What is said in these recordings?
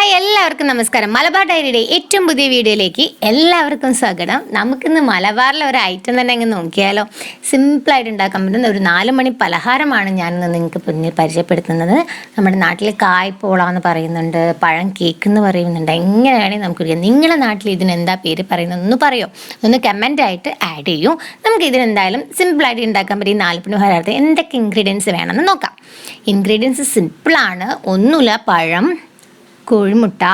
Hi എല്ലാവർക്കും നമസ്കാരം. മലബാർ ഡയറിയുടെ ഏറ്റവും പുതിയ വീഡിയോയിലേക്ക് എല്ലാവർക്കും സ്വാഗതം. നമുക്കിന്ന് മലബാറിലെ ഒരു ഐറ്റം തന്നെ അങ്ങ് നോക്കിയാലോ. സിമ്പിളായിട്ട് ഉണ്ടാക്കാൻ പറ്റുന്ന ഒരു 4 മണി പലഹാരമാണ് ഞാനിന്ന് നിങ്ങൾക്ക് പിന്നിൽ പരിചയപ്പെടുത്തുന്നത്. നമ്മുടെ നാട്ടിൽ കായ്പോള എന്ന് പറയുന്നുണ്ട്, പഴം കേക്ക് എന്ന് പറയുന്നുണ്ട്. എങ്ങനെ വേണമെങ്കിൽ നമുക്ക് നിങ്ങളുടെ നാട്ടിൽ ഇതിനെന്താ പേര് പറയുന്നതെന്ന് പറയോ, ഒന്ന് കമൻ്റായിട്ട് ആഡ് ചെയ്യൂ. നമുക്ക് ഇതിനെന്തായാലും സിമ്പിളായിട്ട് ഉണ്ടാക്കാൻ പറ്റിയ 4 മണി പലഹാരത്തിൽ എന്തൊക്കെ ഇൻഗ്രീഡിയൻസ് വേണമെന്ന് നോക്കാം. ഇൻഗ്രീഡിയൻസ് സിമ്പിളാണ്. ഒന്നുമില്ല, പഴം, കോഴിമുട്ട,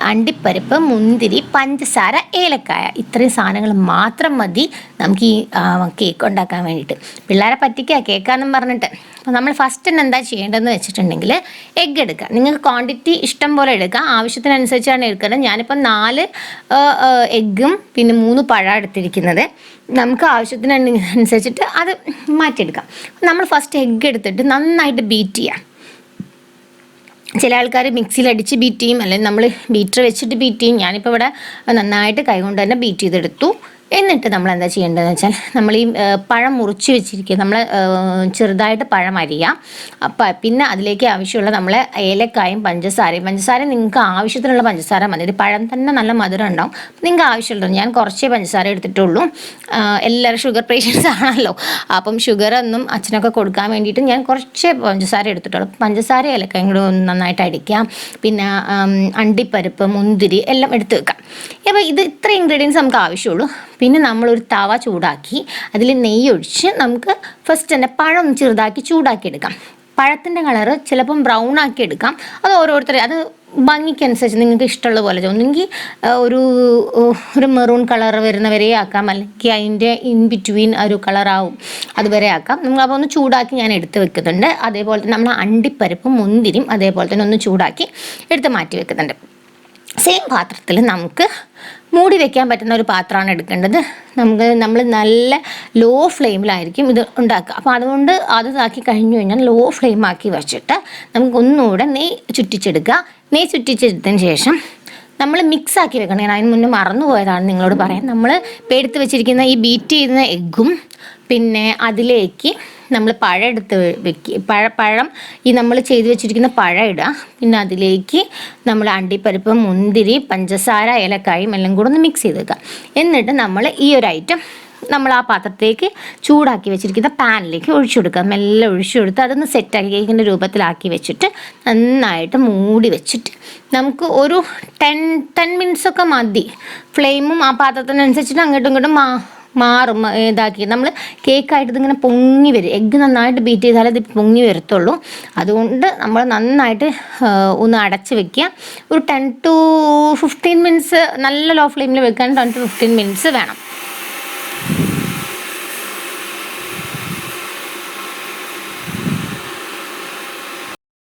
അണ്ടിപ്പരിപ്പ്, മുന്തിരി, പഞ്ചസാര, ഏലക്കായ, ഇത്രയും സാധനങ്ങൾ മാത്രം മതി നമുക്ക് ഈ കേക്ക് ഉണ്ടാക്കാൻ വേണ്ടിയിട്ട്. പിള്ളേരെ പറ്റിക്കുക കേക്കാന്നും പറഞ്ഞിട്ട്. അപ്പോൾ നമ്മൾ ഫസ്റ്റ് തന്നെ എന്താ ചെയ്യേണ്ടതെന്ന് വെച്ചിട്ടുണ്ടെങ്കിൽ എഗ്ഗ് എടുക്കുക. നിങ്ങൾക്ക് ക്വാണ്ടിറ്റി ഇഷ്ടം പോലെ എടുക്കുക, ആവശ്യത്തിനനുസരിച്ചാണ് എടുക്കുന്നത്. ഞാനിപ്പോൾ 4 എഗ്ഗും പിന്നെ 3 പഴം എടുത്തിരിക്കുന്നത്. നമുക്ക് ആവശ്യത്തിനനുസരിച്ചിട്ട് അത് മാറ്റിയെടുക്കാം. നമ്മൾ ഫസ്റ്റ് എഗ്ഗ് എടുത്തിട്ട് നന്നായിട്ട് ബീറ്റ് ചെയ്യാം. ചില ആൾക്കാർ മിക്സിയിൽ അടിച്ച് ബീറ്റ് ചെയ്യും, അല്ലെങ്കിൽ നമ്മൾ ബീറ്റർ വെച്ചിട്ട് ബീറ്റ് ചെയ്യും. ഞാനിപ്പോൾ ഇവിടെ നന്നായിട്ട് കൈകൊണ്ട് തന്നെ ബീറ്റ് ചെയ്തെടുത്തു. എന്നിട്ട് നമ്മൾ എന്താ ചെയ്യേണ്ടതെന്ന് വെച്ചാൽ, നമ്മൾ ഈ പഴം മുറിച്ച് വെച്ചിരിക്കുക, നമ്മൾ ചെറുതായിട്ട് പഴം അരിയാം. അപ്പം പിന്നെ അതിലേക്ക് ആവശ്യമുള്ള നമ്മൾ ഏലക്കായും പഞ്ചസാരയും നിങ്ങൾക്ക് ആവശ്യത്തിനുള്ള പഞ്ചസാര മതി. ഇത് പഴം തന്നെ നല്ല മധുരം ഉണ്ടാവും. നിങ്ങൾക്ക് ആവശ്യമുള്ളത്, ഞാൻ കുറച്ചേ പഞ്ചസാര എടുത്തിട്ടുള്ളൂ. എല്ലാവരും ഷുഗർ പേഷ്യൻസ് ആണല്ലോ, അപ്പം ഷുഗറൊന്നും അച്ഛനൊക്കെ കൊടുക്കാൻ വേണ്ടിയിട്ട് ഞാൻ കുറച്ചേ പഞ്ചസാര എടുത്തിട്ടുള്ളൂ. പഞ്ചസാര ഏലക്കായും കൂടെ ഒന്ന് നന്നായിട്ട് അടിക്കാം. പിന്നെ അണ്ടിപ്പരിപ്പ്, മുന്തിരി എല്ലാം എടുത്ത് വെക്കാം. അപ്പോൾ ഇത് ഇത്ര ഇൻഗ്രീഡിയൻസ് നമുക്ക് ആവശ്യമുള്ളൂ. പിന്നെ നമ്മളൊരു തവ ചൂടാക്കി അതിൽ നെയ്യ് ഒഴിച്ച് നമുക്ക് ഫസ്റ്റ് തന്നെ പഴം ചെറുതാക്കി ചൂടാക്കി എടുക്കാം. പഴത്തിൻ്റെ കളറ് ചിലപ്പം ബ്രൗൺ ആക്കി എടുക്കാം. അത് ഓരോരുത്തർ, അത് ഭംഗിക്കനുസരിച്ച് നിങ്ങൾക്ക് ഇഷ്ടമുള്ള പോലെ. ഒന്നെങ്കിൽ ഒരു മെറൂൺ കളർ വരുന്നവരെ ആക്കാം, അല്ലെങ്കിൽ അതിൻ്റെ ഇൻ ബിറ്റ്വീൻ ഒരു കളറാവും, അതുവരെ ആക്കാം. നമ്മൾ അപ്പോൾ ഒന്ന് ചൂടാക്കി ഞാൻ എടുത്ത് വെക്കുന്നുണ്ട്. അതേപോലെ തന്നെ നമ്മൾ അണ്ടിപ്പരിപ്പും മുന്തിരിയും അതേപോലെ തന്നെ ഒന്ന് ചൂടാക്കി എടുത്ത് മാറ്റി വെക്കുന്നുണ്ട്. സെയിം പാത്രത്തിൽ നമുക്ക് മൂടി വെക്കാൻ പറ്റുന്ന ഒരു പാത്രമാണ് എടുക്കേണ്ടത്. നമ്മൾ നല്ല ലോ ഫ്ലെയിമിലായിരിക്കും ഇത് ഉണ്ടാക്കുക. അപ്പോൾ അതുകൊണ്ട് അത് ഇതാക്കി കഴിഞ്ഞു കഴിഞ്ഞാൽ ലോ ഫ്ലെയിം ആക്കി വെച്ചിട്ട് നമുക്ക് ഒന്നുകൂടെ നെയ്യ് ചുറ്റിച്ചെടുക്കുക. നെയ്യ് ചുറ്റിച്ചെടുത്തതിന് ശേഷം നമ്മൾ മിക്സാക്കി വെക്കണം. ഞാൻ അതിന് മുന്നേ മറന്നു പോയതാണ് നിങ്ങളോട് പറയാൻ. നമ്മൾ എടുത്ത് വെച്ചിരിക്കുന്ന ഈ ബീറ്റ് ചെയ്യുന്ന എഗ്ഗും പിന്നെ അതിലേക്ക് നമ്മൾ പഴം എടുത്ത് പഴം ഈ നമ്മൾ ചെയ്ത് വെച്ചിരിക്കുന്ന പഴം ഇടുക. പിന്നെ അതിലേക്ക് നമ്മൾ അണ്ടിപ്പരിപ്പ്, മുന്തിരി, പഞ്ചസാര, ഏലക്കായും എല്ലാം കൂടെ ഒന്ന് മിക്സ് ചെയ്ത് വെക്കുക. എന്നിട്ട് നമ്മൾ ഈ ഒരു ഐറ്റം നമ്മൾ ആ പാത്രത്തേക്ക് ചൂടാക്കി വെച്ചിരിക്കുന്ന പാനിലേക്ക് ഒഴിച്ചു കൊടുക്കുക. മെല്ലെ ഒഴിച്ചു കൊടുത്ത് അതൊന്ന് സെറ്റാക്കി കേക്കിൻ്റെ രൂപത്തിലാക്കി വെച്ചിട്ട് നന്നായിട്ട് മൂടി വെച്ചിട്ട് നമുക്ക് ഒരു 10 മിനിറ്റ്സൊക്കെ മതി. ഫ്ലെയിമും ആ പാത്രത്തിനനുസരിച്ചിട്ട് അങ്ങോട്ടും ഇങ്ങോട്ടും മാറും. ഇതാക്കി നമ്മൾ കേക്കായിട്ട് ഇതിങ്ങനെ പൊങ്ങി വരും. എഗ്ഗ് നന്നായിട്ട് ബീറ്റ് ചെയ്താലേ ഇത് പൊങ്ങി വരത്തുള്ളൂ. അതുകൊണ്ട് നമ്മൾ നന്നായിട്ട് ഒന്ന് അടച്ച് വെക്കുക. ഒരു 10 to 15 മിനിറ്റ്സ് നല്ല ലോ ഫ്ലെയിമിൽ വെക്കാൻ 10 to 15 മിനിറ്റ്സ് വേണം.